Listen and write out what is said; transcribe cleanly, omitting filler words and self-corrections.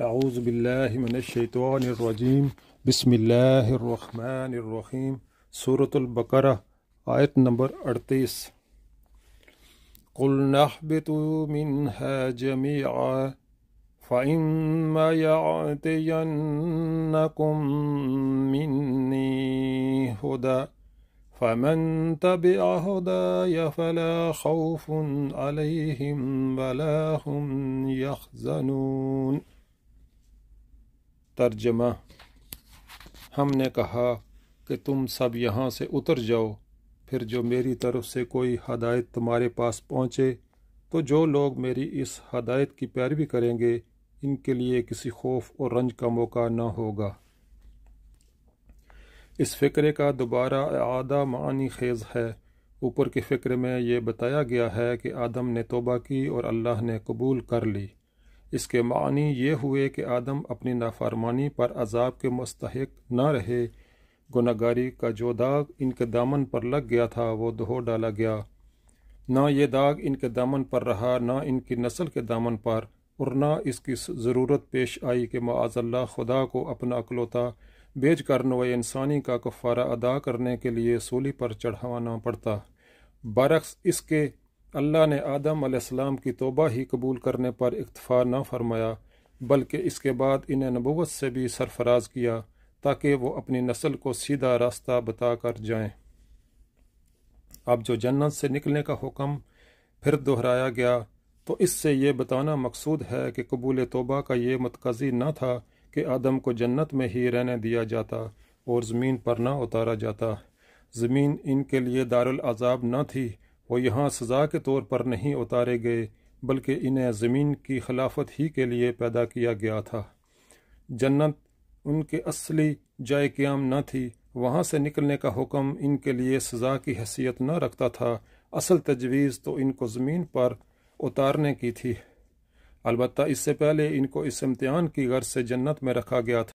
اعوذ باللہ من الشیطان الرجیم بسم اللہ الرحمن الرحیم سورۃ البقرہ آیت نمبر 38 قُلْنَا اهْبِطُوا مِنْهَا جَمِيعًا فَإِمَّا يَأْتِيَنَّكُم مِّنِّي هُدًى فَمَن تَبِعَ هُدَايَ فَلَا خَوْفٌ عَلَيْهِمْ وَلَا هُمْ يَحْزَنُونَ۔ ترجمہ: ہم نے کہا کہ تم سب یہاں سے اتر جاؤ، پھر جو میری طرف سے کوئی ہدایت تمہارے پاس پہنچے تو جو لوگ میری اس ہدایت کی پیروی کریں گے ان کے لیے کسی خوف اور رنج کا موقع نہ ہوگا۔ اس فقرے کا دوبارہ اعادہ معنی خیز ہے۔ اوپر کے فقرے میں یہ بتایا گیا ہے کہ آدم نے توبہ کی اور اللہ نے قبول کر لی۔ اس کے معنی یہ ہوئے کہ آدم اپنی نافرمانی پر عذاب کے مستحق نہ رہے، گناہگاری کا جو داغ ان کے دامن پر لگ گیا تھا وہ دھو ڈالا گیا۔ نہ یہ داغ ان کے دامن پر رہا، نہ ان کی نسل کے دامن پر، اور نہ اس کی ضرورت پیش آئی کہ معاذ اللہ خدا کو اپنا اکلوتا بیچ کر نوع انسانی کا کفارہ ادا کرنے کے لیے سولی پر چڑھانا پڑتا۔ برعکس اس کے اللہ نے آدم علیہ السلام کی توبہ ہی قبول کرنے پر اکتفا نہ فرمایا، بلکہ اس کے بعد انہیں نبوت سے بھی سرفراز کیا تاکہ وہ اپنی نسل کو سیدھا راستہ بتا کر جائیں۔ اب جو جنت سے نکلنے کا حکم پھر دہرایا گیا تو اس سے یہ بتانا مقصود ہے کہ قبول توبہ کا یہ متقاضی نہ تھا کہ آدم کو جنت میں ہی رہنے دیا جاتا اور زمین پر نہ اتارا جاتا۔ زمین ان کے لیے دارالعذاب نہ تھی، وہ یہاں سزا کے طور پر نہیں اتارے گئے بلکہ انہیں زمین کی خلافت ہی کے لیے پیدا کیا گیا تھا۔ جنت ان کے اصلی جائے قیام نہ تھی، وہاں سے نکلنے کا حکم ان کے لیے سزا کی حیثیت نہ رکھتا تھا، اصل تجویز تو ان کو زمین پر اتارنے کی تھی۔ البتہ اس سے پہلے ان کو اس امتحان کی غرض سے جنت میں رکھا گیا تھا